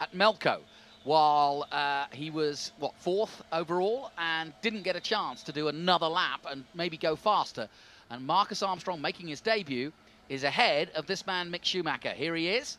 at Melco, while he was, what, 4th overall and didn't get a chance to do another lap and maybe go faster. And Marcus Armstrong, making his debut, is ahead of this man, Mick Schumacher. Here he is,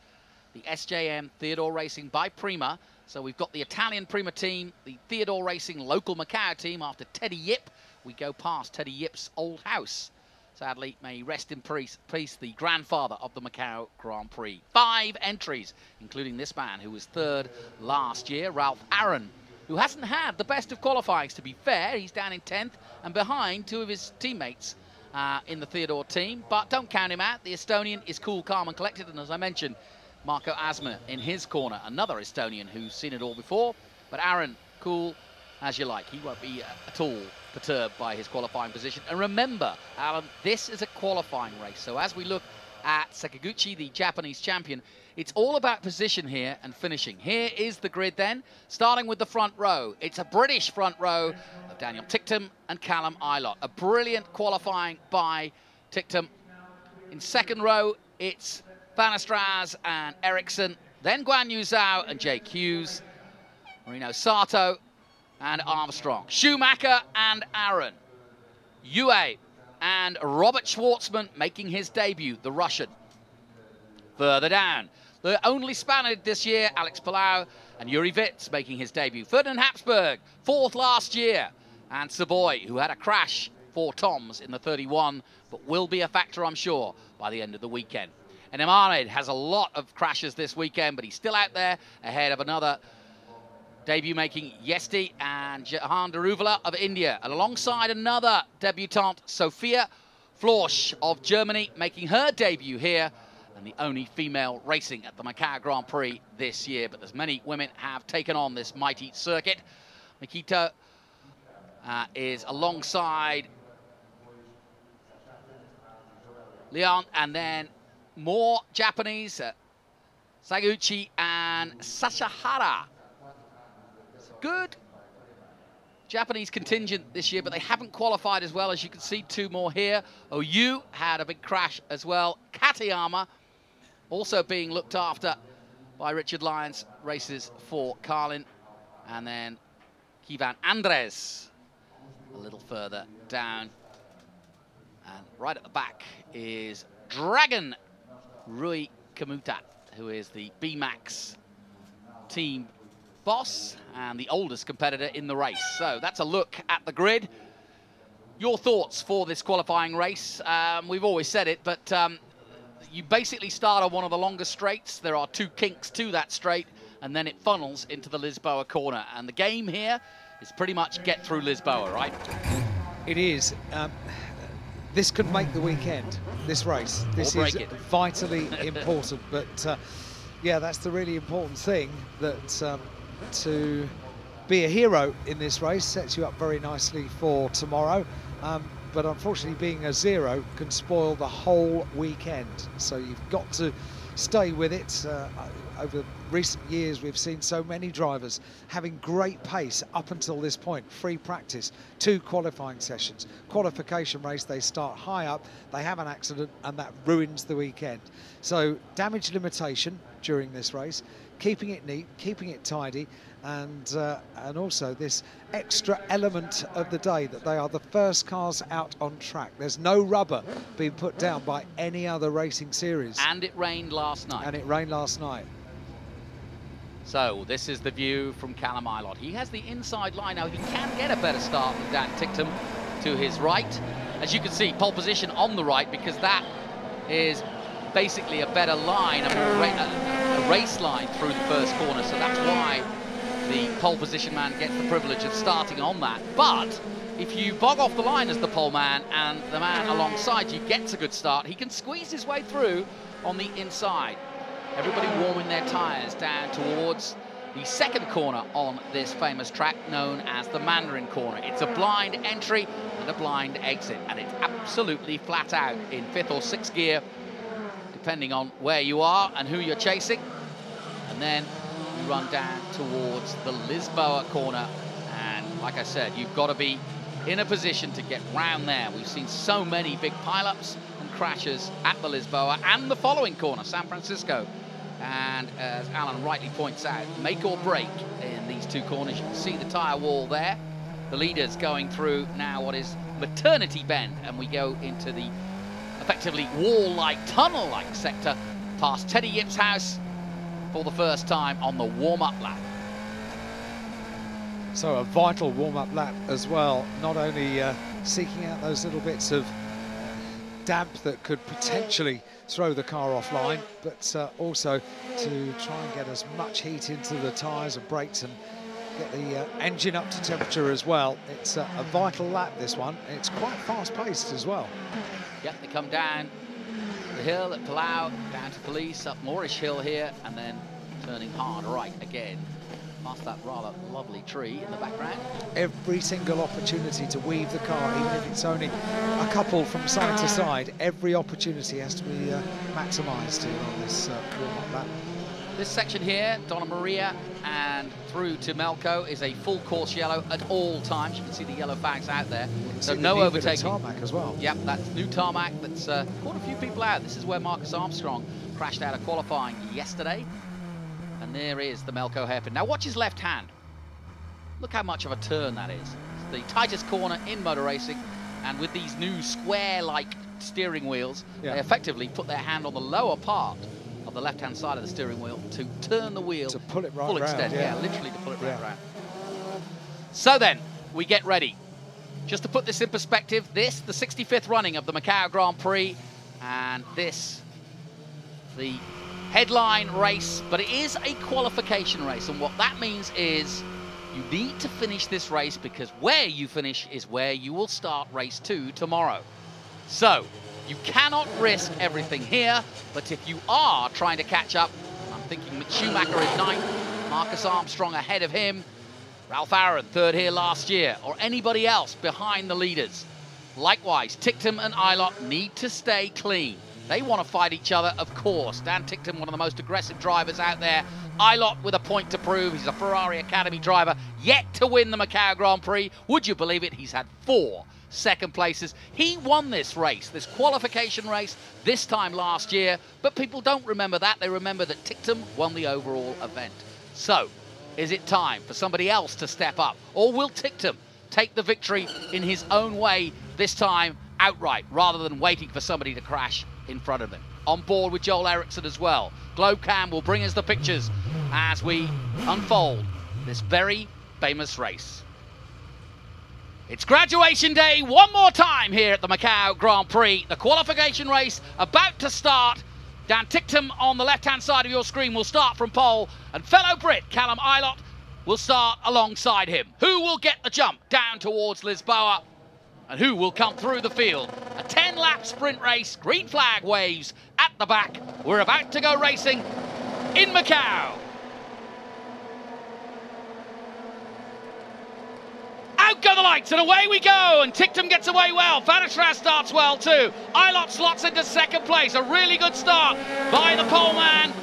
the SJM Theodore Racing by Prima. So we've got the Italian Prima team, the Theodore Racing local Macau team. After Teddy Yip, we go past Teddy Yip's old house. Sadly, may he rest in peace, the grandfather of the Macau Grand Prix. 5 entries, including this man who was 3rd last year, Ralph Aaron, who hasn't had the best of qualifyings, to be fair. He's down in 10th and behind 2 of his teammates in the Theodore team. But don't count him out. The Estonian is cool, calm and collected. And as I mentioned, Marco Asma in his corner, another Estonian who's seen it all before. But Aaron, cool as you like. He won't be at all perturbed by his qualifying position. And remember, Alan, this is a qualifying race. So as we look at Sakaguchi, the Japanese champion, it's all about position here and finishing. Here is the grid then, starting with the front row. It's a British front row of Daniel Ticktum and Callum Ilott. A brilliant qualifying by Ticktum. In second row, it's Van Estraz and Ericsson, then Guan Yu Zhao and Jake Hughes, Marino Sato and Armstrong, Schumacher and Aaron, Yue and Robert Schwartzman making his debut, the Russian. Further down, the only Spaniard this year, Alex Palau and Yuri Vitz making his debut. Ferdinand Habsburg, 4th last year, and Savoy, who had a crash for Toms in the 31, but will be a factor, I'm sure, by the end of the weekend. And Ahmed has a lot of crashes this weekend, but he's still out there ahead of another debut-making Yesti and Jahan Daruvala of India. And alongside another debutante, Sophia Florsch of Germany, making her debut here, and the only female racing at the Macau Grand Prix this year. But as many women have taken on this mighty circuit. Mikito is alongside Leon, and then more Japanese, Saguchi and Sashihara. Good Japanese contingent this year, but they haven't qualified as well. As you can see, 2 more here. Oyu had a big crash as well. Katayama also being looked after by Richard Lyons, races for Carlin. And then Kivan Andres a little further down. And right at the back is Dragon Rui Kamuta, who is the B-Max team boss and the oldest competitor in the race. So that's a look at the grid. Your thoughts for this qualifying race? We've always said it, but you basically start on one of the longest straights. There are 2 kinks to that straight, and then it funnels into the Lisboa corner. And the game here is pretty much get through Lisboa, right? It is. This could make the weekend, this race. This is vitally important. But yeah, that's the really important thing, that to be a hero in this race sets you up very nicely for tomorrow. But unfortunately, being a 0 can spoil the whole weekend. So you've got to stay with it. Over recent years, we've seen so many drivers having great pace up until this point. Free practice, 2 qualifying sessions. Qualification race, they start high up, they have an accident, and that ruins the weekend. So damage limitation during this race, keeping it neat, keeping it tidy, and also this extra element of the day that they are the first cars out on track. There's no rubber being put down by any other racing series. And it rained last night. And it rained last night. So this is the view from Callum Ilott. He has the inside line now. He can get a better start than Dan Ticktum to his right. As you can see, pole position on the right, because that is basically a better line, a race line through the first corner. So that's why the pole position man gets the privilege of starting on that. But if you bog off the line as the pole man and the man alongside you gets a good start, he can squeeze his way through on the inside. Everybody warming their tyres down towards the second corner on this famous track known as the Mandarin Corner. It's a blind entry and a blind exit, and it's absolutely flat out in 5th or 6th gear, depending on where you are and who you're chasing. And then you run down towards the Lisboa corner, and like I said, you've got to be in a position to get round there. We've seen so many big pileups and crashes at the Lisboa and the following corner, San Francisco, And as Alan rightly points out, make or break in these two corners. You can see the tyre wall there. The leaders going through now what is Maternity Bend, and we go into the effectively wall-like, tunnel-like sector past Teddy Yip's house for the first time on the warm-up lap. So a vital warm-up lap as well, not only seeking out those little bits of damp that could potentially throw the car offline, but also to try and get as much heat into the tyres and brakes and get the engine up to temperature as well. It's a vital lap, this one. It's quite fast-paced as well. Yep, they come down the hill at Palau, down to Police, up Moorish Hill here, and then turning hard right again past that rather lovely tree in the background. Every single opportunity to weave the car, even if it's only a couple from side to side, every opportunity has to be maximised here on this warm-up lap. This section here, Donna Maria and through to Melco, is a full course yellow at all times. You can see the yellow flags out there, so no overtaking. Tarmac as well. Yep, that's new tarmac that's caught a few people out. This is where Marcus Armstrong crashed out of qualifying yesterday. And there is the Melco hairpin. Now watch his left hand. Look how much of a turn that is. It's the tightest corner in motor racing, and with these new square-like steering wheels, they effectively put their hand on the lower part of the left-hand side of the steering wheel to turn the wheel to pull it right full round, extent. Yeah, literally to pull it right round. So then, we get ready. Just to put this in perspective, this, the 65th running of the Macau Grand Prix, and this, the headline race, but it is a qualification race, and what that means is you need to finish this race, because where you finish is where you will start race 2 tomorrow. So you cannot risk everything here, but if you are trying to catch up, I'm thinking Mick Schumacher is 9th, Marcus Armstrong ahead of him, Ralph Aaron 3rd here last year, or anybody else behind the leaders. Likewise, Ticktum and Ilott need to stay clean. They want to fight each other, of course. Dan Ticktum, one of the most aggressive drivers out there. Ilott with a point to prove. He's a Ferrari Academy driver, yet to win the Macau Grand Prix. Would you believe it? He's had 4 second places. He won this race, this qualification race, this time last year. But people don't remember that. They remember that Ticktum won the overall event. So, is it time for somebody else to step up? Or will Ticktum take the victory in his own way this time outright, rather than waiting for somebody to crash in front of him? On board with Joel Eriksson as well. Globecam will bring us the pictures as we unfold this very famous race. It's graduation day one more time here at the Macau Grand Prix. The qualification race about to start. Dan Ticktum on the left-hand side of your screen will start from pole, and fellow Brit Callum Ilott will start alongside him. Who will get the jump down towards Lisboa? And who will come through the field? A 10-lap sprint race, green flag waves at the back. We're about to go racing in Macau. Out go the lights, and away we go, and Ticktum gets away well. Van der Straat starts well too. Ilott slots into 2nd place. A really good start by the pole man,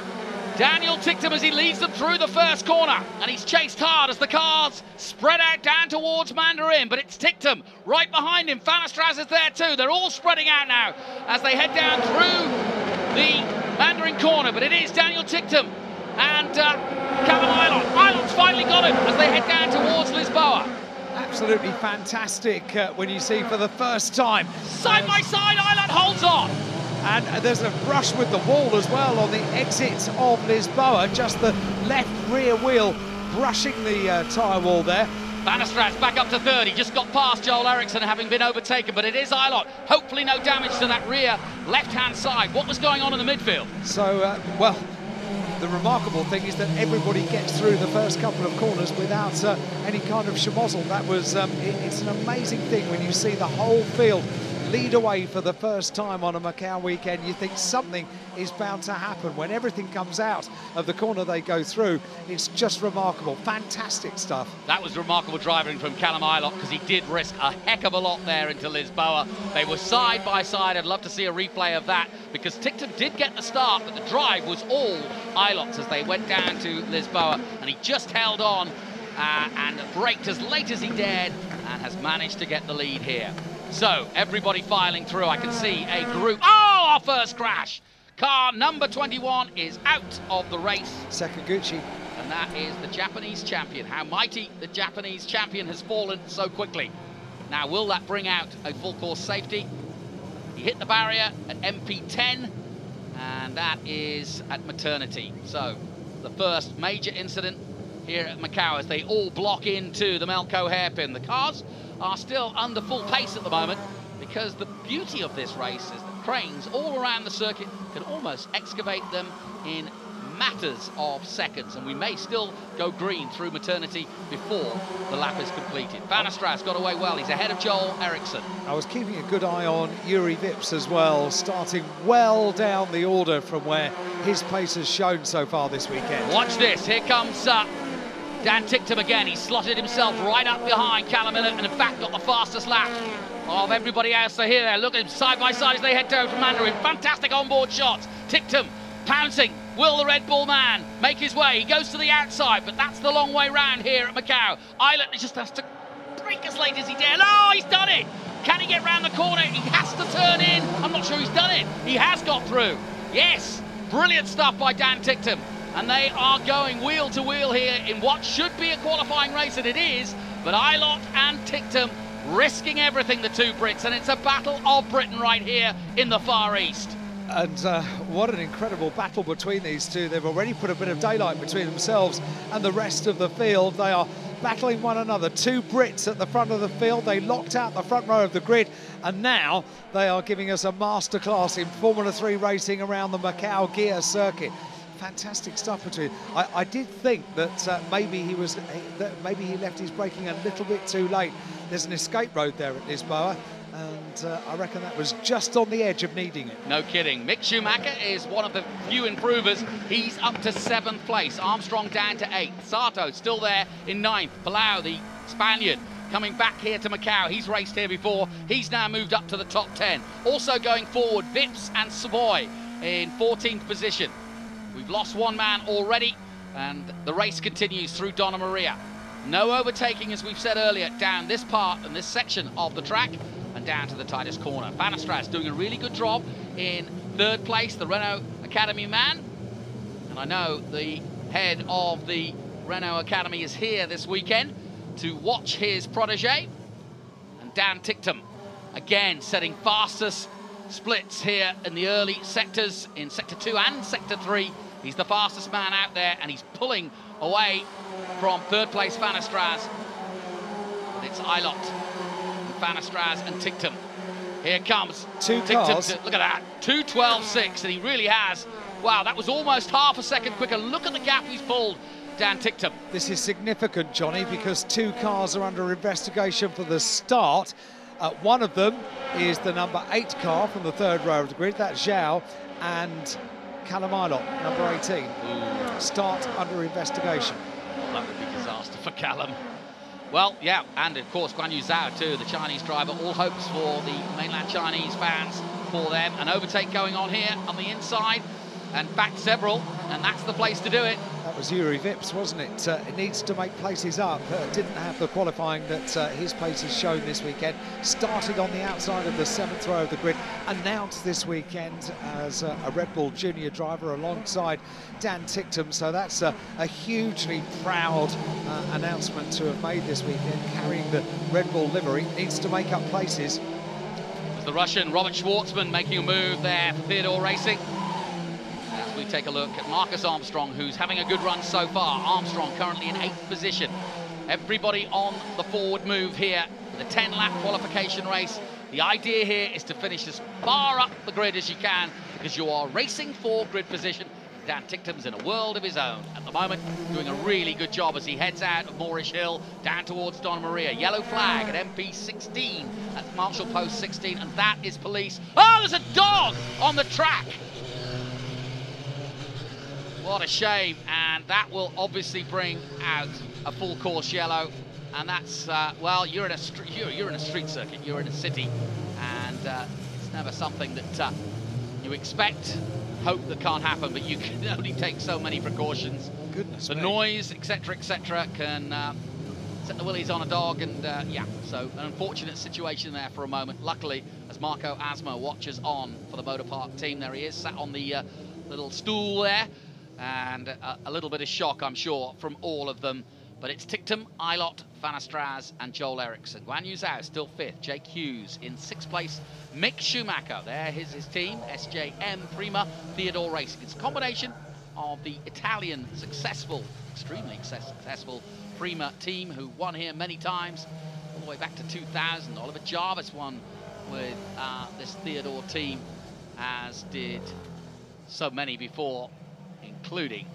Daniel Ticktum, as he leads them through the first corner, and he's chased hard as the cars spread out down towards Mandarin, but it's Ticktum right behind him. Van der Straat is there too. They're all spreading out now as they head down through the Mandarin corner, but it is Daniel Ticktum and Callum Ilott. Ilott's finally got him as they head down towards Lisboa. Absolutely fantastic when you see for the first time. Side by side, Ilott holds on. And there's a brush with the wall as well on the exit of Lisboa. Just the left rear wheel brushing the tyre wall there. Van der Straat's back up to 3rd. He just got past Joel Eriksson, having been overtaken, but it is Ilott. Hopefully no damage to that rear left-hand side. What was going on in the midfield? So, well, the remarkable thing is that everybody gets through the first couple of corners without any kind of schmozzle. That was, it's an amazing thing when you see the whole field lead away for the first time on a Macau weekend. You think something is bound to happen. When everything comes out of the corner they go through, it's just remarkable. Fantastic stuff. That was remarkable driving from Callum Ilott, because he did risk a heck of a lot there into Lisboa. They were side by side. I'd love to see a replay of that, because Ticktum did get the start, but the drive was all Ilott's as they went down to Lisboa, and he just held on and braked as late as he dared and has managed to get the lead here. So, everybody filing through. I can see a group. Oh, our first crash Car number 21 is out of the race. Sakaguchi. And that is the Japanese champion. How mighty the Japanese champion has fallen so quickly. Now, will that bring out a full course safety? He hit the barrier at MP10, and that is at maternity. So, the first major incident here at Macau as they all block into the Melco hairpin. The cars are still under full pace at the moment because the beauty of this race is that cranes all around the circuit can almost excavate them in matters of seconds, and we may still go green through maternity before the lap is completed. Van der Straat's got away well. He's ahead of Joel Eriksson. I was keeping a good eye on Yuri Vips as well, starting well down the order from where his pace has shown so far this weekend. Watch this. Here comes Dan Ticktum again. He slotted himself right up behind Callum Miller and in fact got the fastest lap of everybody else. So here, look at him side by side as they head down from Mandarin. Fantastic onboard shots. Ticktum pouncing. Will the Red Bull man make his way? He goes to the outside, but that's the long way round here at Macau. Islet just has to brake as late as he dare. Oh, he's done it! Can he get round the corner? He has to turn in. I'm not sure he's done it. He has got through. Yes, brilliant stuff by Dan Ticktum. And they are going wheel to wheel here in what should be a qualifying race, and it is. But Ilott and Ticktum risking everything, the two Brits, and it's a battle of Britain right here in the Far East. And what an incredible battle between these two. They've already put a bit of daylight between themselves and the rest of the field. They are battling one another. Two Brits at the front of the field. They locked out the front row of the grid, and now they are giving us a masterclass in Formula 3 racing around the Macau gear circuit. Fantastic stuff between. I did think that maybe he left his braking a little bit too late. There's an escape road there at Lisboa, and I reckon that was just on the edge of needing it. No kidding. Mick Schumacher is one of the few improvers. He's up to 7th place. Armstrong down to 8th. Sato still there in 9th. Palau, the Spaniard, coming back here to Macau. He's raced here before. He's now moved up to the top 10. Also going forward, Vips and Savoy in 14th position. We've lost one man already, and the race continues through Donna Maria. No overtaking, as we've said earlier, down this part and this section of the track and down to the tightest corner. Van der Straat's doing a really good job in 3rd place, the Renault Academy man. And I know the head of the Renault Academy is here this weekend to watch his protege. And Dan Ticktum, again, setting fastest splits here in the early sectors, in Sector 2 and Sector 3. He's the fastest man out there, and he's pulling away from 3rd place Van der Straat. And it's Ilott, Van der Straat and Ticktum. Here comes two Ticktum. cars. Look at that, 2:12.6, and he really has. Wow, that was almost half a second quicker. Look at the gap he's pulled, Dan Ticktum. This is significant, Johnny, because 2 cars are under investigation for the start. One of them is the number 8 car from the 3rd row of the grid. That's Zhao, and Callum Ilott, number 18. Ooh. Start under investigation. That would be a disaster for Callum. Well, yeah, and of course Guan Yu Zhao too, the Chinese driver. All hopes for the mainland Chinese fans for them. An overtake going on here on the inside, and back several, and that's the place to do it. That was Yuri Vips, wasn't it? It needs to make places up. Didn't have the qualifying that his pace has shown this weekend. Started on the outside of the 7th row of the grid. Announced this weekend as a Red Bull junior driver alongside Dan Ticktum. So that's a hugely proud announcement to have made this weekend, carrying the Red Bull livery. Needs to make up places. There's the Russian Robert Schwartzman making a move there for Theodore Racing. As we take a look at Marcus Armstrong, who's having a good run so far. Armstrong currently in 8th position. Everybody on the forward move here. The 10-lap qualification race. The idea here is to finish as far up the grid as you can, because you are racing for grid position. Dan Ticktum's in a world of his own at the moment, doing a really good job as he heads out of Moorish Hill down towards Donna Maria. Yellow flag at MP16, at Marshall Post 16, and that is police. Oh, there's a dog on the track! What a shame, and that will obviously bring out a full course yellow, and that's well, you're in a street circuit, you're in a city, and it's never something that you expect, hope that can't happen, but you can only take so many precautions. Goodness the me. Noise, etc., can set the willies on a dog, and yeah, so an unfortunate situation there for a moment. Luckily, as Marco Asmo watches on for the Motor Park team, there he is, sat on the little stool there, and a little bit of shock, I'm sure, from all of them. But it's Ticktum, Eilert, Van der Straat and Joel Eriksson. Guan Yu Zhao still 5th, Jake Hughes in 6th place, Mick Schumacher, there is his team, SJM, Prima, Theodore Racing. It's a combination of the Italian successful, extremely successful Prima team who won here many times, all the way back to 2000. Oliver Jarvis won with this Theodore team, as did so many before, including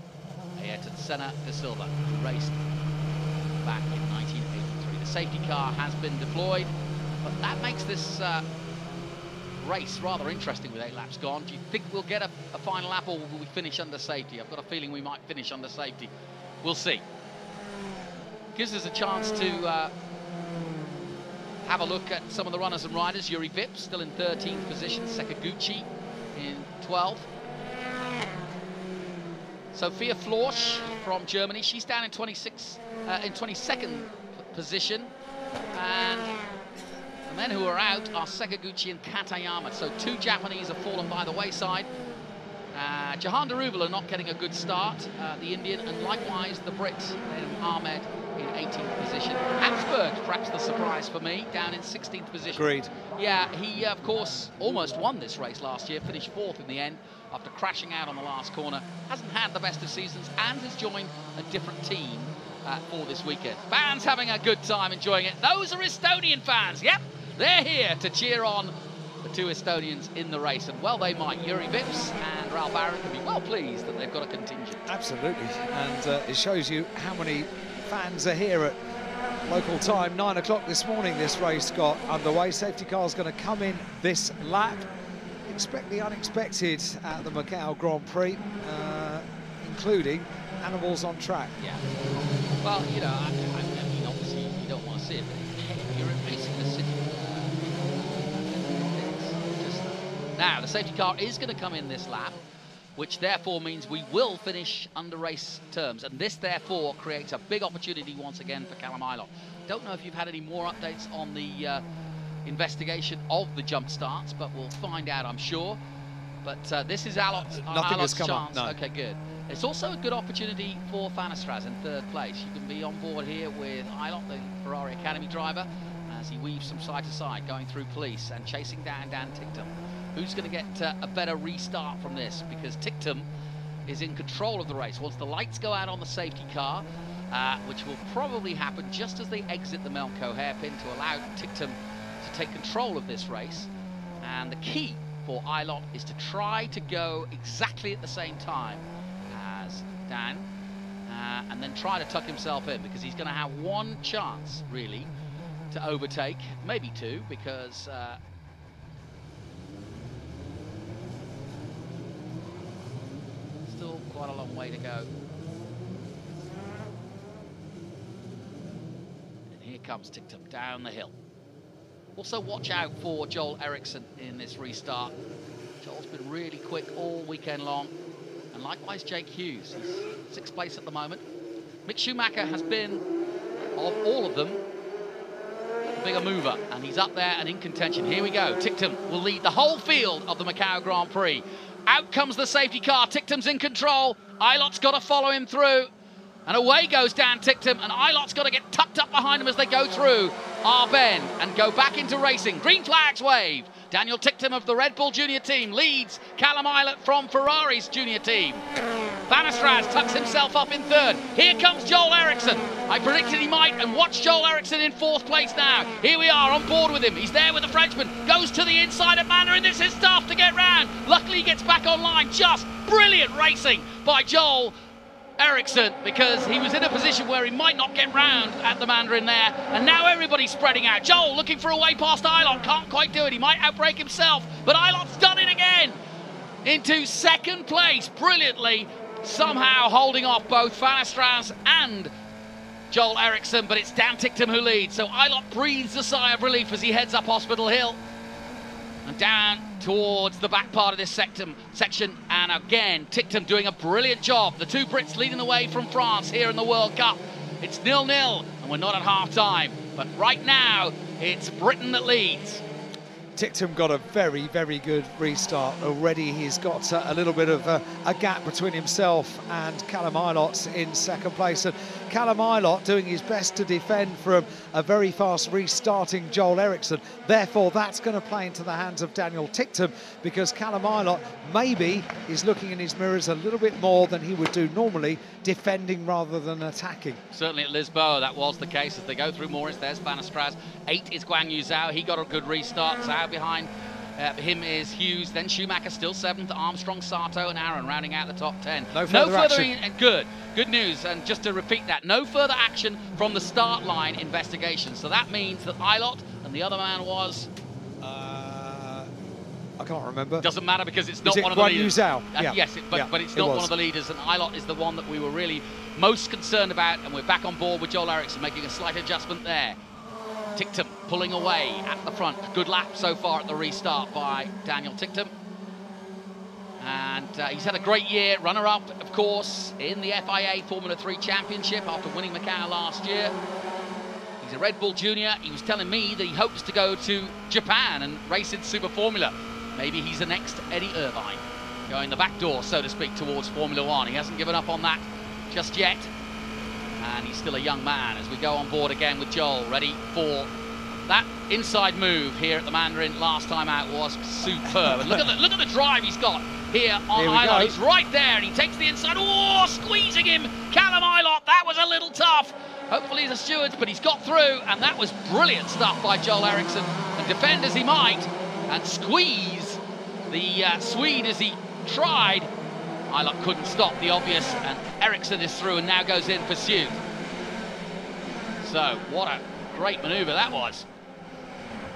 Ayrton Senna de Silva, who raced back in 1983. The safety car has been deployed, but that makes this race rather interesting with 8 laps gone. Do you think we'll get a final lap, or will we finish under safety? I've got a feeling we might finish under safety. We'll see. Gives us a chance to have a look at some of the runners and riders. Yuri Vips still in 13th position, Sakaguchi in 12th. Sophia Florsch from Germany, she's down in 22nd position, and the men who are out are Sakaguchi and Katayama. So 2 Japanese have fallen by the wayside. Jahan Darubala not getting a good start, the Indian, and likewise the Brit, Ahmed, in 18th position. Habsburg, perhaps the surprise for me, down in 16th position. Agreed. Yeah, he, of course, almost won this race last year, finished 4th in the end after crashing out on the last corner. Hasn't had the best of seasons and has joined a different team for this weekend. Fans having a good time enjoying it. Those are Estonian fans. Yep, they're here to cheer on the 2 Estonians in the race, and well they might. Yuri Vips and Ralph Aaron can be well pleased that they've got a contingent. Absolutely, and it shows you how many fans are here at local time. 9 o'clock this morning this race got underway. Safety car's going to come in this lap. Expect the unexpected at the Macau Grand Prix, including animals on track. Yeah, well, you know, I mean, obviously you don't want to see it, but you're in racing the city. Now, the safety car is going to come in this lap, which therefore means we will finish under race terms. And this, therefore, creates a big opportunity once again for Callum Eilert. Don't know if you've had any more updates on the investigation of the jump starts, but we'll find out, I'm sure. But this is Eilert's chance. Up, no. Okay, good. It's also a good opportunity for Van der Straat in 3rd place. You can be on board here with Eilert, the Ferrari Academy driver, as he weaves from side to side, going through police and chasing down Dan Ticktum. Who's going to get a better restart from this? Because Ticktum is in control of the race. Once the lights go out on the safety car, which will probably happen just as they exit the Melco hairpin to allow Ticktum to take control of this race. And the key for Eilert is to try to go exactly at the same time as Dan, and then try to tuck himself in, because he's going to have 1 chance, really, to overtake, maybe 2, because still quite a long way to go. And here comes Ticktum down the hill. Also watch out for Joel Eriksson in this restart. Joel's been really quick all weekend long. And likewise Jake Hughes, he's 6th place at the moment. Mick Schumacher has been, of all of them, a bigger mover, and he's up there and in contention. Here we go. Ticktum will lead the whole field of the Macau Grand Prix. Out comes the safety car. Ticktum's in control. Eilert's got to follow him through. And away goes Dan Ticktum, and Eilert's got to get tucked up behind him as they go through our bend and go back into racing. Green flags waved. Daniel Ticktum of the Red Bull Junior team leads Callum Eilert from Ferrari's Junior team. Van der Straat tucks himself up in 3rd. Here comes Joel Eriksson. I predicted he might, and watch Joel Eriksson in 4th place now. Here we are on board with him. He's there with the Frenchman. Goes to the inside of Manor, and this is tough to get round. Luckily he gets back online. Just brilliant racing by Joel Eriksson, because he was in a position where he might not get round at the Mandarin there, and now everybody's spreading out. Joel looking for a way past Eilert, can't quite do it. He might outbrake himself, but Eilert's done it again into 2nd place brilliantly, somehow holding off both Van der Straat and Joel Eriksson, but it's Dan Ticktum who leads. So Eilert breathes a sigh of relief as he heads up Hospital Hill and down towards the back part of this section. And again, Ticktum doing a brilliant job. The 2 Brits leading the way from France here in the World Cup. It's 0-0 and we're not at half-time. But right now, it's Britain that leads. Tictum got a very, very good restart already. He's got a little bit of a gap between himself and Callum Ilott in second place. And Callum Ilott doing his best to defend from a very fast restarting Joel Eriksson. Therefore, that's going to play into the hands of Daniel Tictum, because Callum Ilott maybe is looking in his mirrors a little bit more than he would do normally, defending rather than attacking. Certainly at Lisboa, that was the case. As they go through Morris, there's Van der Straat. 8 is Guan Yu Zhao. He got a good restart. Zhao behind him is Hughes, then Schumacher still 7th, Armstrong, Sato and Aaron rounding out the top 10. No further action. Good news, and just to repeat that, no further action from the start line investigation. So that means that Ilott and the other man was... I can't remember. Doesn't matter, because it's not one of the leaders. Yeah. Yes, but it's not one of the leaders, and Ilott is the one that we were really most concerned about, and we're back on board with Joel Eriksson making a slight adjustment there. Tictum pulling away at the front. A good lap so far at the restart by Daniel Tictum. And he's had a great year, runner-up, of course, in the FIA Formula 3 Championship after winning Macau last year. He's a Red Bull Junior. He was telling me that he hopes to go to Japan and race in Super Formula. Maybe he's the next Eddie Irvine, going the back door, so to speak, towards Formula 1. He hasn't given up on that just yet. And he's still a young man as we go on board again with Joel, ready for that inside move here at the Mandarin last time out was superb. And look at the drive he's got here on Ilott. He's right there and he takes the inside. Oh, squeezing him, Callum Ilott. That was a little tough. Hopefully the stewards, but he's got through, and that was brilliant stuff by Joel Eriksson. And defend as he might and squeeze the Swede as he tried. Ilott couldn't stop the obvious, and Eriksson is through and now goes in pursuit. So, what a great manoeuvre that was.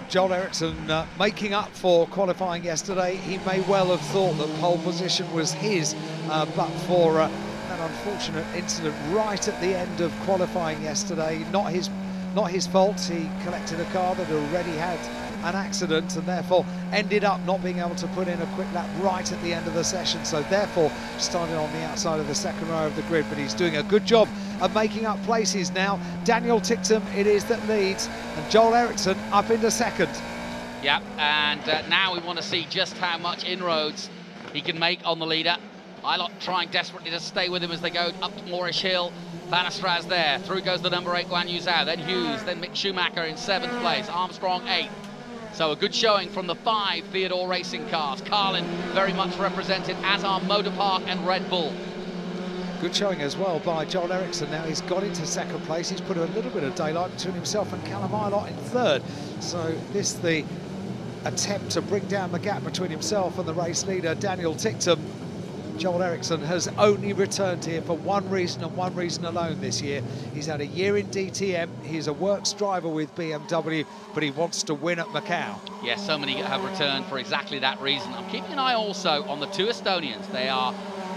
Joel Eriksson making up for qualifying yesterday. He may well have thought that pole position was his, but for that unfortunate incident right at the end of qualifying yesterday, not his fault. He collected a car that already had an accident and therefore ended up not being able to put in a quick lap right at the end of the session, so therefore started on the outside of the second row of the grid. But he's doing a good job of making up places now. Daniel Tictum it is that leads, and Joel Eriksson up into second. Yeah, and now we want to see just how much inroads he can make on the leader. Ilott trying desperately to stay with him as they go up Moorish Hill. Van der Straat's there, through goes the number 8 Guan Yu Zhao, then Hughes, then Mick Schumacher in 7th place, Armstrong 8th. So a good showing from the 5 Theodore Racing cars. Carlin very much represented, as are Motor Park and Red Bull. Good showing as well by Joel Eriksson. Now he's got into second place. He's put a little bit of daylight between himself and Callum Ilott in 3rd. So this is the attempt to bring down the gap between himself and the race leader, Daniel Tictum. Joel Eriksson has only returned here for one reason and one reason alone this year. He's had a year in DTM. He's a works driver with BMW, but he wants to win at Macau. Yes, so many have returned for exactly that reason. I'm keeping an eye also on the 2 Estonians. They are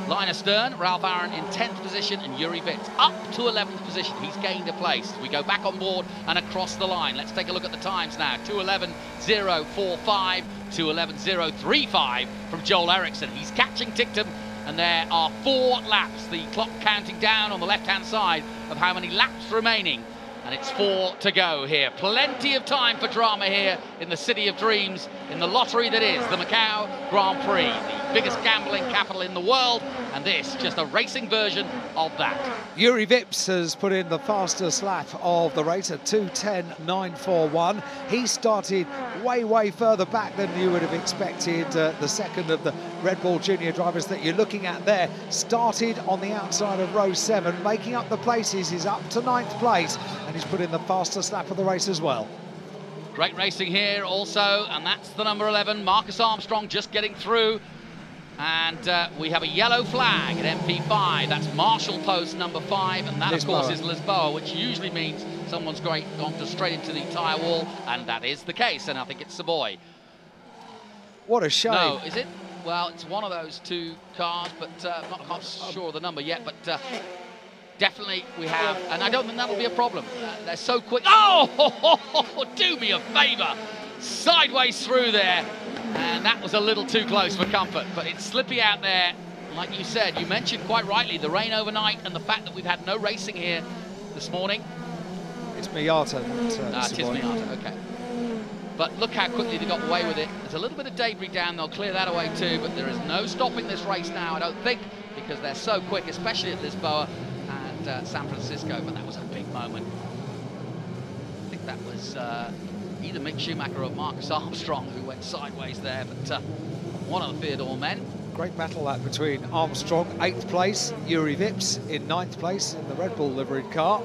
Linus Stern, Ralph Aaron in 10th position, and Yuri Vitz up to 11th position. He's gained a place. We go back on board and across the line. Let's take a look at the times now. 2:11.045, 2:11.035 from Joel Eriksson. He's catching Tictum, and there are 4 laps. The clock counting down on the left-hand side of how many laps remaining. And it's 4 to go here. Plenty of time for drama here in the City of Dreams, in the lottery that is the Macau Grand Prix, the biggest gambling capital in the world, and this just a racing version of that. Yuri Vitz has put in the fastest lap of the race at 2:10.941. He started way further back than you would have expected. The second of the Red Bull Junior drivers that you're looking at there started on the outside of row 7, making up the places. He's up to 9th place, and he's put in the fastest lap of the race as well. Great racing here also, and that's the number 11, Marcus Armstrong, just getting through. And we have a yellow flag at MP5. That's Marshall Post number 5, and that, Lisboa, of course, is Lisboa, which usually means someone's gone straight into the tyre wall, and that is the case, and I think it's Savoy. What a shame. No, is it? Well, it's one of those 2 cars, but I'm not sure of the number yet, but definitely we have, and I don't think that'll be a problem. They're so quick. Oh, do me a favour. Sideways through there. And that was a little too close for comfort, but it's slippy out there. Like you said, you mentioned quite rightly the rain overnight and the fact that we've had no racing here this morning. It's Miata. It is Miata, okay. But look how quickly they got away with it. There's a little bit of debris down, they'll clear that away too, but there is no stopping this race now, I don't think, because they're so quick, especially at Lisboa and San Francisco, but that was a big moment. I think that was either Mick Schumacher or Marcus Armstrong who went sideways there, but one of the Theodore men. Great battle that between Armstrong, 8th place, Yuri Vips in 9th place in the Red Bull liveried car.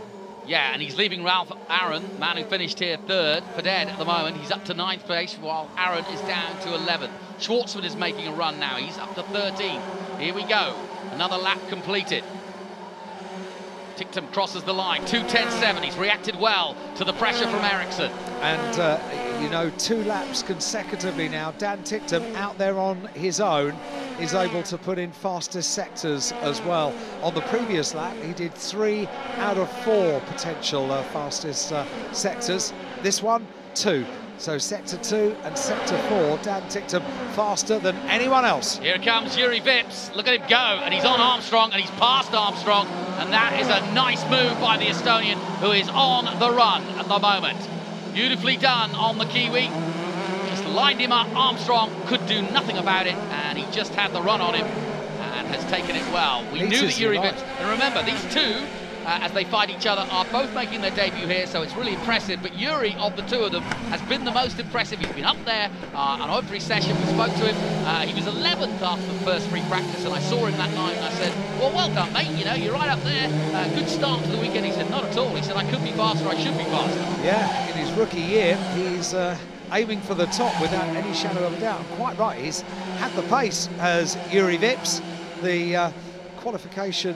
Yeah, and he's leaving Ralph Aaron, man who finished here 3rd, for dead at the moment. He's up to 9th place, while Aaron is down to 11th. Schwartzman is making a run now. He's up to 13. Here we go. Another lap completed. Ticktum crosses the line, 2:10.7. He's reacted well to the pressure from Ericsson. And, you know, 2 laps consecutively now. Dan Ticktum out there on his own is able to put in fastest sectors as well. On the previous lap, he did 3 out of 4 potential fastest sectors. This one, 2. So sector 2 and sector 4, Dan Ticktum faster than anyone else. Here comes Yuri Vips. Look at him go, and he's on Armstrong, and he's past Armstrong, and that is a nice move by the Estonian, who is on the run at the moment. Beautifully done on the Kiwi. Just lined him up. Armstrong could do nothing about it, and he just had the run on him and has taken it well. We knew that Yuri Vips, and remember, these two, as they fight each other, are both making their debut here, so it's really impressive. But Yuri, of the two of them, has been the most impressive. He's been up there on every session. We spoke to him. He was 11th after the first free practice, and I saw him that night, and I said, well done, mate. You know, you're right up there. Good start to the weekend. He said, not at all. He said, I could be faster. I should be faster. Yeah, in his rookie year, he's aiming for the top without any shadow of a doubt. Quite right, he's had the pace as Yuri Vips. The qualification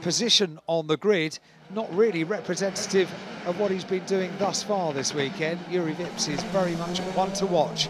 position on the grid, not really representative of what he's been doing thus far this weekend. Yuri Vips is very much one to watch.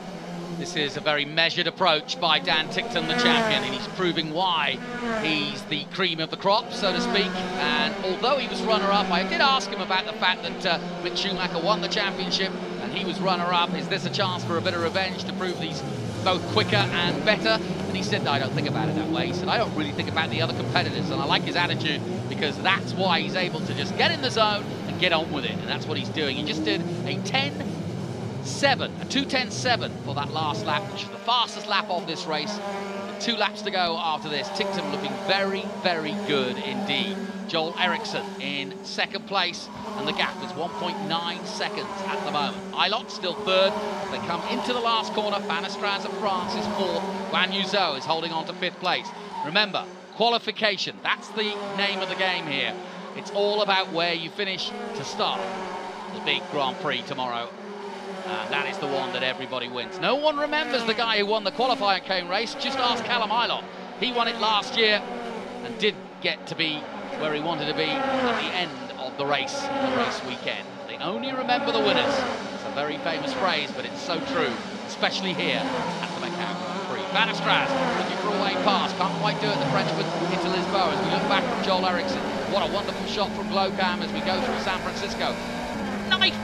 This is a very measured approach by Dan Ticktum, the champion, and he's proving why he's the cream of the crop, so to speak. And although he was runner-up, I did ask him about the fact that Mick Schumacher won the championship and he was runner-up. Is this a chance for a bit of revenge to prove these both quicker and better? And he said, no, I don't think about it that way. He said, I don't really think about the other competitors, and I like his attitude because that's why he's able to just get in the zone and get on with it, and that's what he's doing. He just did a 2:10.7 for that last lap, which is the fastest lap of this race. With 2 laps to go after this. Ticktum looking very, very good indeed. Joel Eriksson in 2nd place, and the gap is 1.9 seconds at the moment. Ilott still 3rd. They come into the last corner. Banastraz of France is 4th. Guan Yu Zhou is holding on to 5th place. Remember, qualification, that's the name of the game here. It's all about where you finish to start the big Grand Prix tomorrow. And that is the one that everybody wins. No one remembers the guy who won the qualifying cane race. Just ask Callum Ilott. He won it last year and did get to be where he wanted to be at the end of the race weekend. They only remember the winners. It's a very famous phrase, but it's so true, especially here at the Macau Grand Prix. Banastraz looking for a way pass. Can't quite do it. The Frenchman into Lisboa as we look back from Joel Eriksson. What a wonderful shot from Glowcam as we go through San Francisco. Knife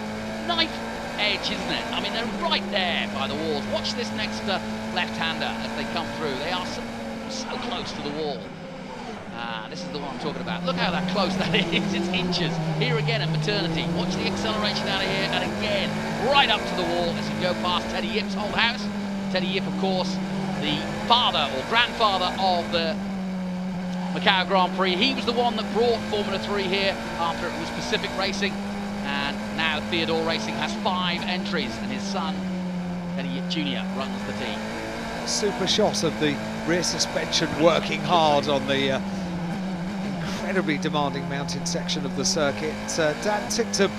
edge, isn't it? I mean, they're right there by the walls. Watch this next left-hander as they come through. They are so close to the wall. This is the one I'm talking about. Look how that close that is. It's inches. Here again at maternity. Watch the acceleration out of here, and again, right up to the wall as you go past Teddy Yip's old house. Teddy Yip, of course, the father or grandfather of the Macau Grand Prix. He was the one that brought Formula 3 here after it was Pacific Racing. And now Theodore Racing has 5 entries, and his son, Teddy Yip Jr., runs the team. Super shot of the rear suspension working hard on the incredibly demanding mountain section of the circuit. Dan Ticktum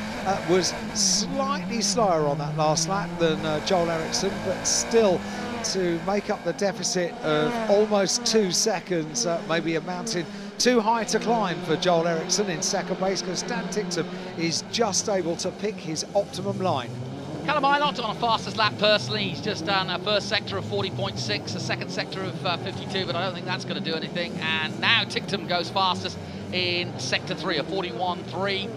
was slightly slower on that last lap than Joel Eriksson, but still to make up the deficit of almost 2 seconds, maybe a mountain too high to climb for Joel Eriksson in 2nd place, because Dan Ticktum is just able to pick his optimum line. Callum Ilott on a fastest lap personally. He's just done a first sector of 40.6, a second sector of 52, but I don't think that's going to do anything. And now Ticktum goes fastest in sector 3, a 41.3.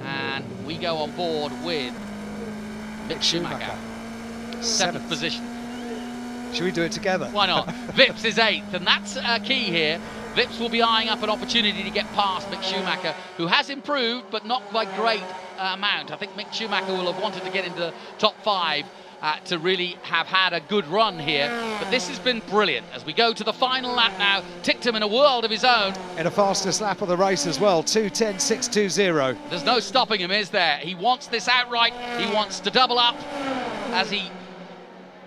And we go on board with Mick Schumacher. 7th position. Should we do it together? Why not? Vips is 8th, and that's key here. Vips will be eyeing up an opportunity to get past Mick Schumacher, who has improved, but not by great amount. I think Mick Schumacher will have wanted to get into the top 5 to really have had a good run here. But this has been brilliant. As we go to the final lap now, Tictum in a world of his own. In a fastest lap of the race as well, 2:10.620. There's no stopping him, is there? He wants this outright. He wants to double up as he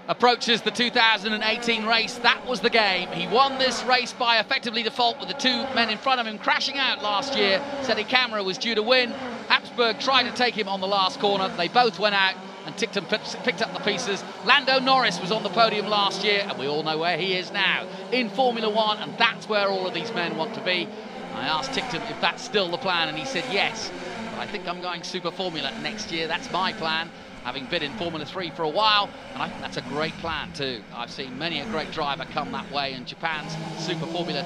approaches the 2018 race. That was the game. He won this race by effectively default with the 2 men in front of him crashing out last year. Seti Camera was due to win. Habsburg tried to take him on the last corner. They both went out and Tictum picked up the pieces. Lando Norris was on the podium last year, and we all know where he is now, in Formula 1, and that's where all of these men want to be. I asked Tictum if that's still the plan, and he said yes. But I think I'm going Super Formula next year. That's my plan, having been in Formula 3 for a while, and I think that's a great plan too. I've seen many a great driver come that way, and Japan's Super Formula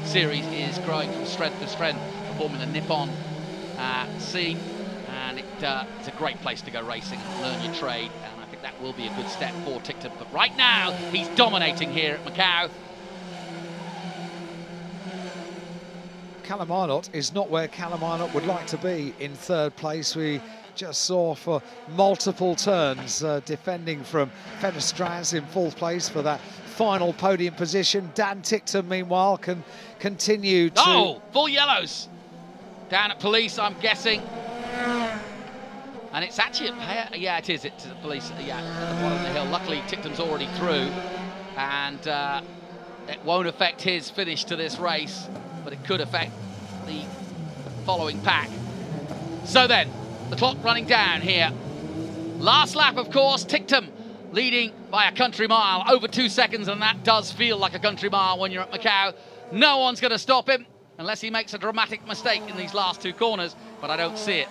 series is growing from strength to strength. The Formula Nippon scene, and it's a great place to go racing and learn your trade, and I think that will be a good step for Tictum. But right now, he's dominating here at Macau. Callum Arnott is not where Callum Arnott would like to be in 3rd place. We just saw for multiple turns defending from Fenestraz in 4th place for that final podium position. Dan Tictum, meanwhile, can continue to... Oh, full yellows. Down at police, I'm guessing. And it's actually, yeah, it is. It's the police, yeah, at the bottom of the hill. Luckily, Tictum's already through, and it won't affect his finish to this race, but it could affect the following pack. So then, the clock running down here. Last lap, of course, Tictum leading by a country mile, over 2 seconds, and that does feel like a country mile when you're at Macau. No one's going to stop him unless he makes a dramatic mistake in these last 2 corners, but I don't see it.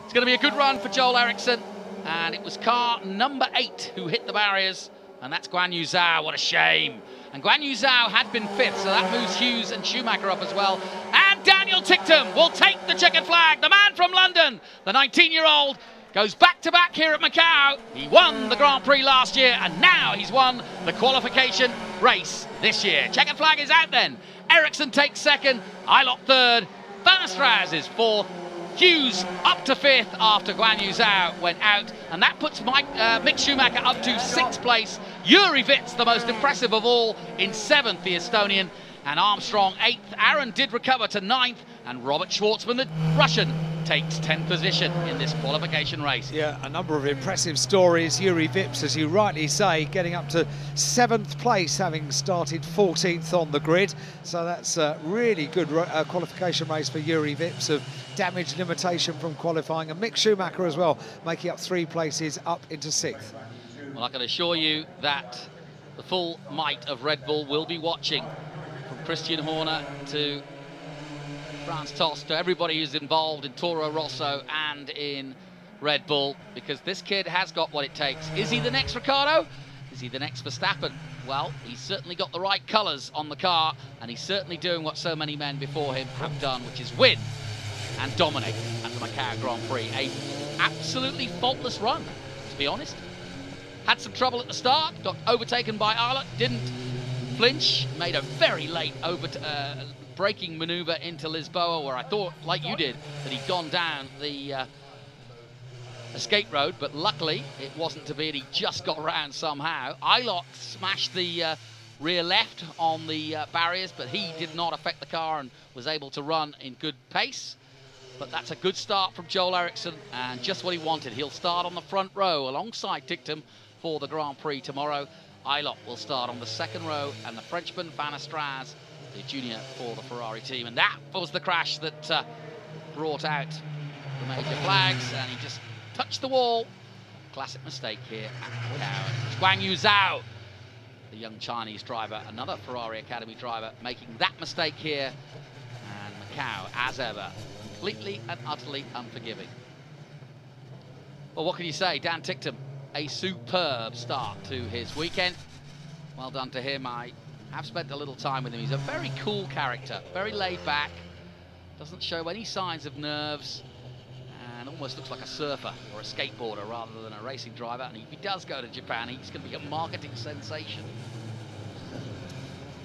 It's going to be a good run for Joel Eriksson, and it was car number 8 who hit the barriers, and that's Guan Yu Zhao. What a shame. And Guan Yu Zhao had been 5th, so that moves Hughes and Schumacher up as well. And Daniel Tictum will take the checkered flag. The man from London, the 19-year-old, goes back-to-back here at Macau. He won the Grand Prix last year, and now he's won the qualification race this year. Checkered flag is out then. Eriksson takes 2nd, Eilert 3rd, Fenestraz is 4th, Hughes up to 5th after Guan Yu Zhao went out, and that puts Mick Schumacher up to 6th place. Yuri Vitz, the most impressive of all, in 7th, the Estonian, and Armstrong 8th. Aaron did recover to 9th, and Robert Schwartzman, the Russian, takes 10th position in this qualification race. Yeah, a number of impressive stories. Yuri Vitz, as you rightly say, getting up to 7th place, having started 14th on the grid. So that's a really good qualification race for Yuri Vitz of damage limitation from qualifying. And Mick Schumacher as well, making up 3 places up into 6th. Well, I can assure you that the full might of Red Bull will be watching, from Christian Horner to Franz Tost, to everybody who's involved in Toro Rosso and in Red Bull, because this kid has got what it takes. Is he the next Ricciardo? Is he the next Verstappen? Well, he's certainly got the right colours on the car, and he's certainly doing what so many men before him have done, which is win and dominate at the Macau Grand Prix. A absolutely faultless run, to be honest. Had some trouble at the start, got overtaken by Eilert, didn't flinch, made a very late braking manoeuvre into Lisboa, where I thought, like you did, that he'd gone down the escape road, but luckily it wasn't to be, and he just got around somehow. Eilert smashed the rear left on the barriers, but he did not affect the car and was able to run in good pace. But that's a good start from Joel Eriksson, and just what he wanted. He'll start on the front row alongside Tictum for the Grand Prix tomorrow. Eilert will start on the 2nd row, and the Frenchman Fenestraz, the junior for the Ferrari team. And that was the crash that brought out the major flags, and he just touched the wall. Classic mistake here at Macau. It's Guan Yu Zhao, the young Chinese driver, another Ferrari Academy driver, making that mistake here. And Macau, as ever, completely and utterly unforgiving. Well, what can you say? Dan Tictum, a superb start to his weekend. Well done to him. I have spent a little time with him. He's a very cool character, very laid back, doesn't show any signs of nerves, and almost looks like a surfer or a skateboarder rather than a racing driver. And if he does go to Japan, he's going to be a marketing sensation.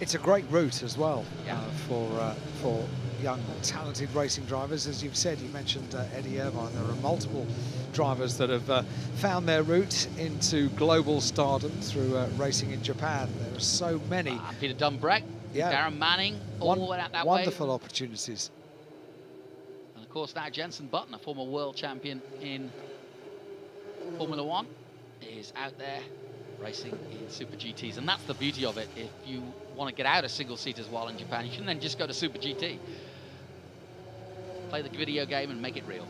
It's a great route as well, Yeah. For young, talented racing drivers. As you've said, you mentioned Eddie Irvine. There are multiple drivers that have found their route into global stardom through racing in Japan. There are so many. Peter Dunbreck, yeah, Darren Manning, all went out that wonderful way. opportunities. And of course now Jenson Button, a former world champion in Formula One, is out there racing in Super GTs, and that's the beauty of it. If you want to get out of single seaters while in Japan, you can then just go to Super GT, play the video game and make it real.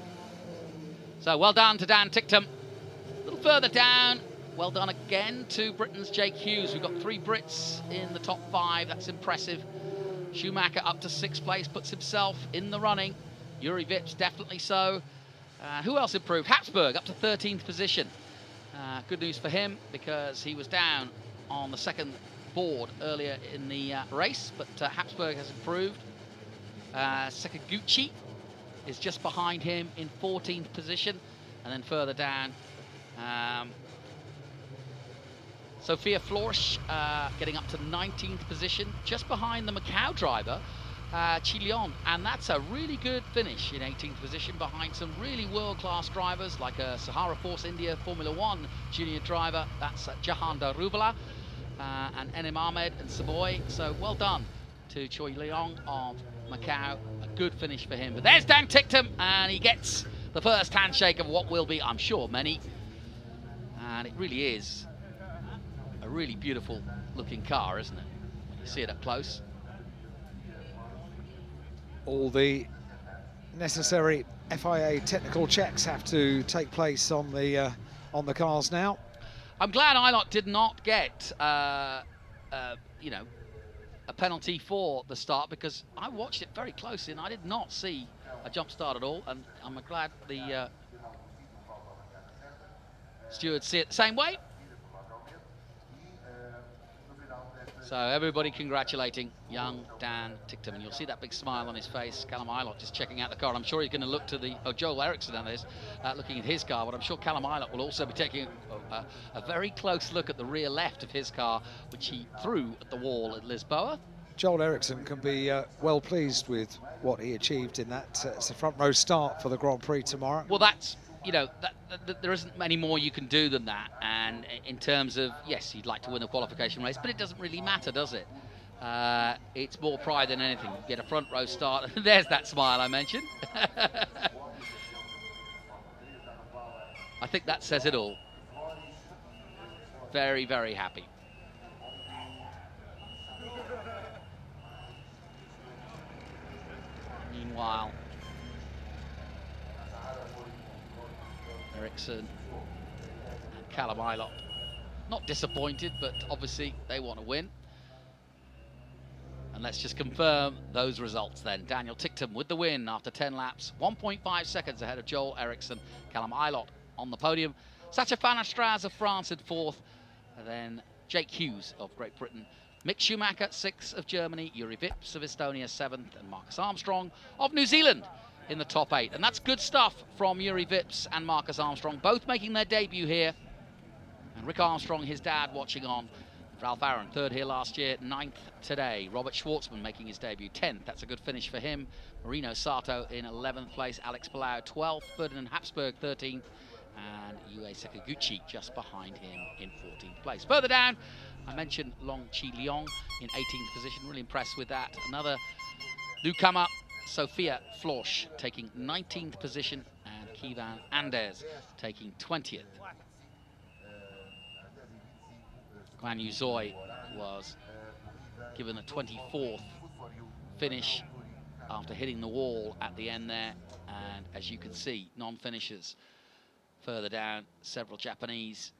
So well done to Dan Ticktum. A little further down, well done again to Britain's Jake Hughes. We've got 3 Brits in the top 5. That's impressive. Schumacher up to 6th place, puts himself in the running. Yuri Vips definitely so. Who else improved? Habsburg up to 13th position. Good news for him, because he was down on the 2nd board earlier in the race, but Habsburg has improved. Sakaguchi is just behind him in 14th position, and then further down, Sophia Florsch getting up to 19th position, just behind the Macau driver, Chilion, and that's a really good finish in 18th position behind some really world-class drivers like Sahara Force India Formula One junior driver, that's Jahan Darubala, and Enim Ahmed and Savoy. So well done to Choi Leong of Macau, a good finish for him. But there's Dan Ticktum, and he gets the first handshake of what will be, I'm sure, many. And it really is a really beautiful looking car, isn't it, when you see it up close. All the necessary FIA technical checks have to take place on the cars now. I'm glad Ilott did not get, you know, a penalty for the start, because I watched it very closely and I did not see a jump start at all. And I'm glad the stewards see it the same way. So everybody congratulating young Dan Ticktum, and you'll see that big smile on his face. Callum Ilott just checking out the car. I'm sure he's going to look to the Joel Eriksson on this, looking at his car, but I'm sure Callum Ilott will also be taking a very close look at the rear left of his car, which he threw at the wall at Lisboa. Joel Eriksson can be well pleased with what he achieved in that. It's a front row start for the Grand Prix tomorrow. Well, that's, you know, there isn't many more you can do than that. And in terms of, yes, you'd like to win a qualification race, but it doesn't really matter, does it? It's more pride than anything. You get a front row start. There's that smile I mentioned. I think that says it all. Very, very happy. Meanwhile, Eriksson and Callum Ilott not disappointed, but obviously they want to win. And let's just confirm those results then. Daniel Ticktum with the win after 10 laps, 1.5 seconds ahead of Joel Eriksson. Callum Ilott on the podium. Sacha van der Straat of France in 4th, and then Jake Hughes of Great Britain. Mick Schumacher, 6th of Germany. Yuri Vips of Estonia, 7th, and Marcus Armstrong of New Zealand in the top 8. And that's good stuff from Yuri Vips and Marcus Armstrong, both making their debut here. And Rick Armstrong, his dad, watching on. Ralph Aaron, 3rd here last year, 9th today. Robert Schwartzman making his debut, 10th. That's a good finish for him. Marino Sato in 11th place. Alex Palau, 12th. Ferdinand Habsburg, 13th. And Yue Sakaguchi just behind him in 14th place. Further down, I mentioned Long Chi Leong in 18th position. Really impressed with that. Another newcomer, Sophia Florsch, taking 19th position, and Kivan Anders taking 20th. Guan Yu Zhou was given a 24th finish after hitting the wall at the end there. And as you can see, non-finishers further down, several Japanese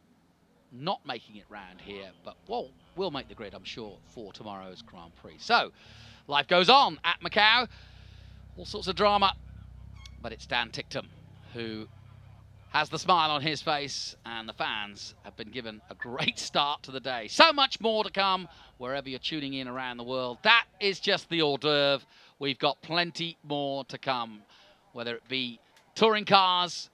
not making it round here, but will make the grid, I'm sure, for tomorrow's Grand Prix. So, life goes on at Macau. All sorts of drama, but it's Dan Ticktum who has the smile on his face, and the fans have been given a great start to the day. So much more to come wherever you're tuning in around the world. That is just the hors d'oeuvre. We've got plenty more to come, whether it be touring cars,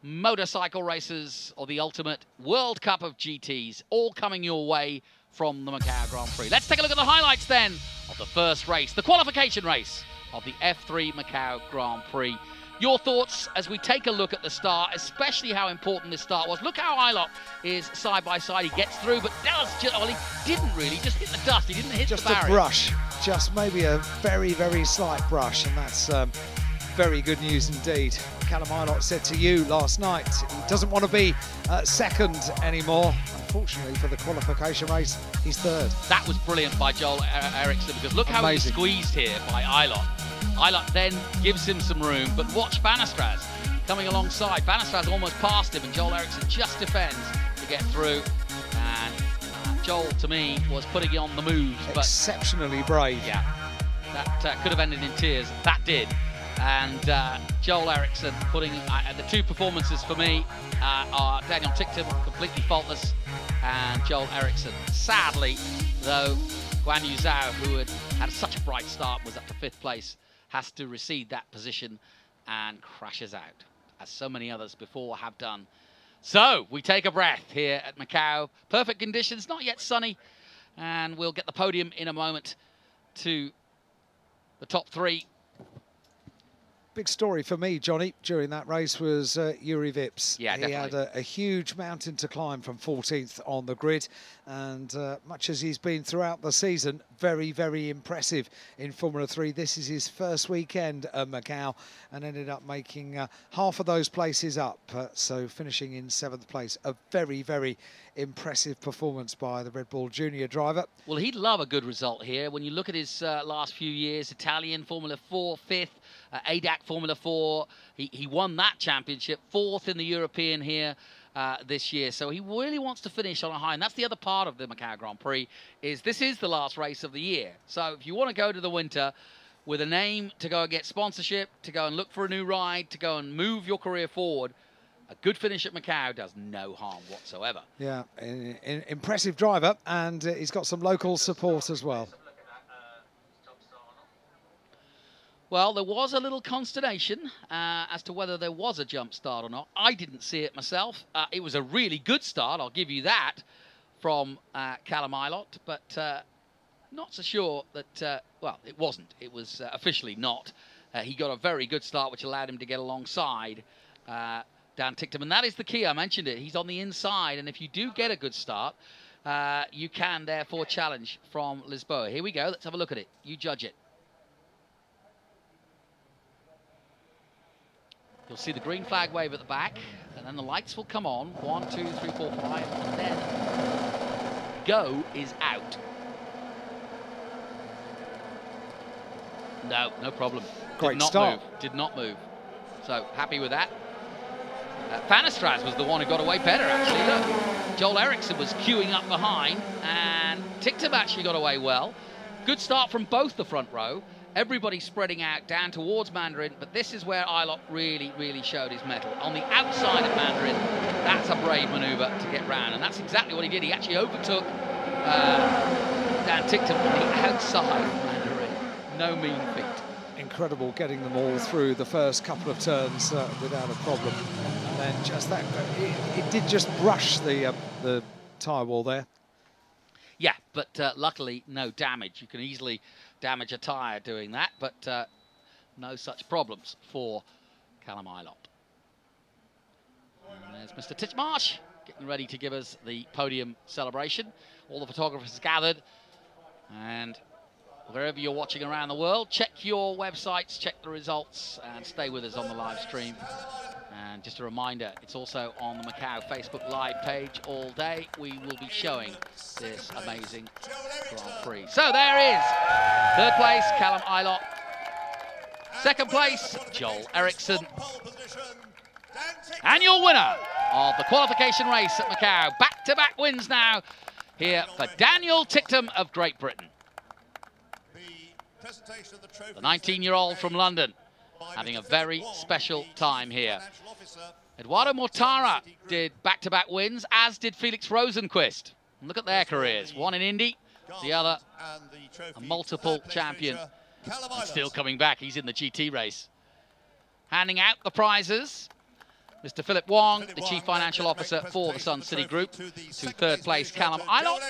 motorcycle races, or the ultimate World Cup of GTs, all coming your way from the Macau Grand Prix. Let's take a look at the highlights then of the first race, the qualification race of the F3 Macau Grand Prix. Your thoughts as we take a look at the start, especially how important this start was. Look how Ilott is side by side. He gets through, but does just, well, he didn't really, just hit the dust. He didn't hit the barrier. Just a brush, just maybe a very, very slight brush, and that's very good news indeed. Callum Ilott said to you last night, he doesn't want to be second anymore. Unfortunately for the qualification race, he's third. That was brilliant by Joel Eriksson, because look how he's squeezed here by Ilott. Ilott then gives him some room, but watch Van der Straat coming alongside. Van der Straat almost passed him, and Joel Eriksson just defends to get through. And Joel, to me, was putting it on the moves. Exceptionally brave. Yeah, that could have ended in tears. That did. And Joel Eriksson putting the two performances for me are Daniel Ticktum, completely faultless, and Joel Eriksson. Sadly, though, Guan Yu Zhao, who had such a bright start, was up to 5th place, has to recede that position and crashes out, as so many others before have done. So we take a breath here at Macau. Perfect conditions, not yet sunny, and we'll get the podium in a moment to the top 3. Big story for me, Johnny, during that race was Yuri Vips. Yeah, definitely. He had a huge mountain to climb from 14th on the grid, and much as he's been throughout the season, very, very impressive in Formula 3. This is his first weekend at Macau, and ended up making half of those places up, so finishing in 7th place. A very, very impressive performance by the Red Bull Junior driver. Well, he'd love a good result here. When you look at his last few years, Italian Formula 4, 5th, ADAC Formula 4, he won that championship, 4th in the European here this year. So he really wants to finish on a high, and that's the other part of the Macau Grand Prix, is this is the last race of the year. So if you want to go to the winter with a name to go and get sponsorship, to go and look for a new ride, to go and move your career forward, a good finish at Macau does no harm whatsoever. Yeah, impressive driver, and he's got some local support as well. Well, there was a little consternation as to whether there was a jump start or not. I didn't see it myself. It was a really good start, I'll give you that, from Callum Ilott, but not so sure that, well, it wasn't. It was officially not. He got a very good start, which allowed him to get alongside Dan Ticktum, and that is the key. I mentioned it. He's on the inside, and if you do get a good start, you can therefore challenge from Lisboa. Here we go. Let's have a look at it. You judge it. You'll see the green flag wave at the back, and then the lights will come on. 1, 2, 3, 4, 5, and then go is out. No problem. Great start. Did not move. So happy with that. Van der Straat was the one who got away better, actually. Look, Joel Eriksson was queuing up behind, and Ticktum actually got away well. Good start from both the front row. Everybody spreading out down towards Mandarin, but this is where Ilott really, really showed his mettle. On the outside of Mandarin, that's a brave manoeuvre to get round, and that's exactly what he did. He actually overtook Dan Ticktum on the outside of Mandarin. No mean feat. Incredible getting them all through the first couple of turns without a problem. And then just that, it did just brush the tyre wall there. Yeah, but luckily no damage. You can easily damage a tyre doing that, but no such problems for Callum Ilott. And there's Mr. Titchmarsh getting ready to give us the podium celebration. All the photographers gathered, and wherever you're watching around the world, check your websites, check the results, and stay with us on the live stream. And just a reminder, it's also on the Macau Facebook Live page all day. We will be showing this amazing Grand Prix. So there is 3rd place, Callum Ilott. 2nd place, Joel Eriksson. And your winner of the qualification race at Macau. Back-to-back wins now here for Daniel Ticktum of Great Britain. The 19-year-old from London, having a very special time here. Eduardo Mortara did back-to-back wins, as did Felix Rosenqvist. And look at their careers. One in Indy, the other a multiple champion. And still coming back, he's in the GT race. Handing out the prizes, Mr. Philip Wong, the Chief Financial Officer for the Sun City Group. To 3rd place, Callum Ilott.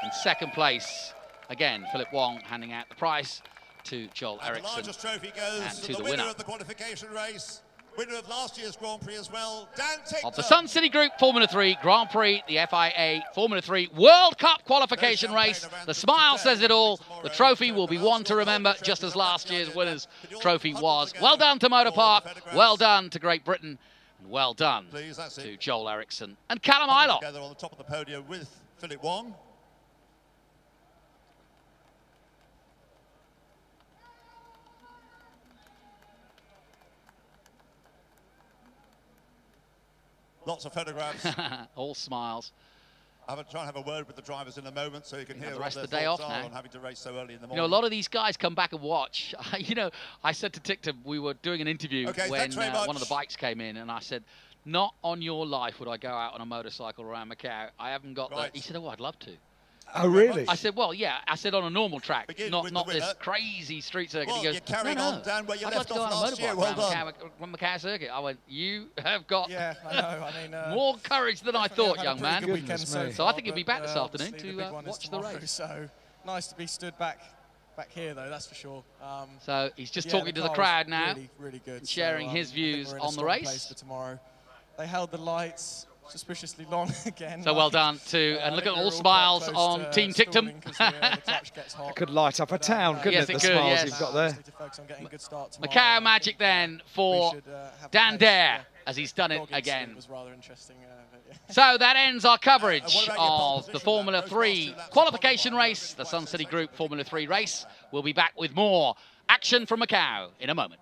In second place, again, Philip Wong handing out the prize to Joel Eriksson. The largest trophy goes to the winner of the qualification race, winner of last year's Grand Prix as well, Dan Ticktum. Of the Sun City Group Formula 3 Grand Prix, the FIA Formula 3 World Cup qualification race. The smile says it all. The trophy will be one to remember, just as last year's winner's trophy was. Well done to Motor Park, well done to Great Britain, and well done to Joel Eriksson and Callum Ilott. Together on the top of the podium with Philip Wong. Lots of photographs. All smiles. I'm trying to have a word with the drivers in a moment so you can hear the what rest their of the day thoughts off are now. on having to race so early in the morning. You know, a lot of these guys come back and watch. You know, I said to Ticktum, we were doing an interview when one of the bikes came in, and I said, not on your life would I go out on a motorcycle around Macau. I haven't got that. He said, oh, I'd love to. Oh, really? I said, well, yeah. I said on a normal track, not this crazy street circuit. Well, he goes, you're carrying on down where you I'd left love to go off on a last year. motorbike Well around Macau circuit. I went, you have got I know. I mean, more courage than I thought, young man. So I think he'll be back this afternoon to watch the race. So nice to be stood back here, though, that's for sure. So he's just talking to the crowd now, really good. and sharing his views on the race. For tomorrow. They held the lights suspiciously long again. So well done to, and look at all smiles on Team Ticktum. It could light up a town, couldn't yes, it? The could, smiles yes. you've got there. Macau magic then for Dan Dare, as he's done it again. Was rather interesting. So that ends our coverage of the Formula 3 qualification race, the Sun City Group Formula 3 race. We'll be back with more action from Macau in a moment.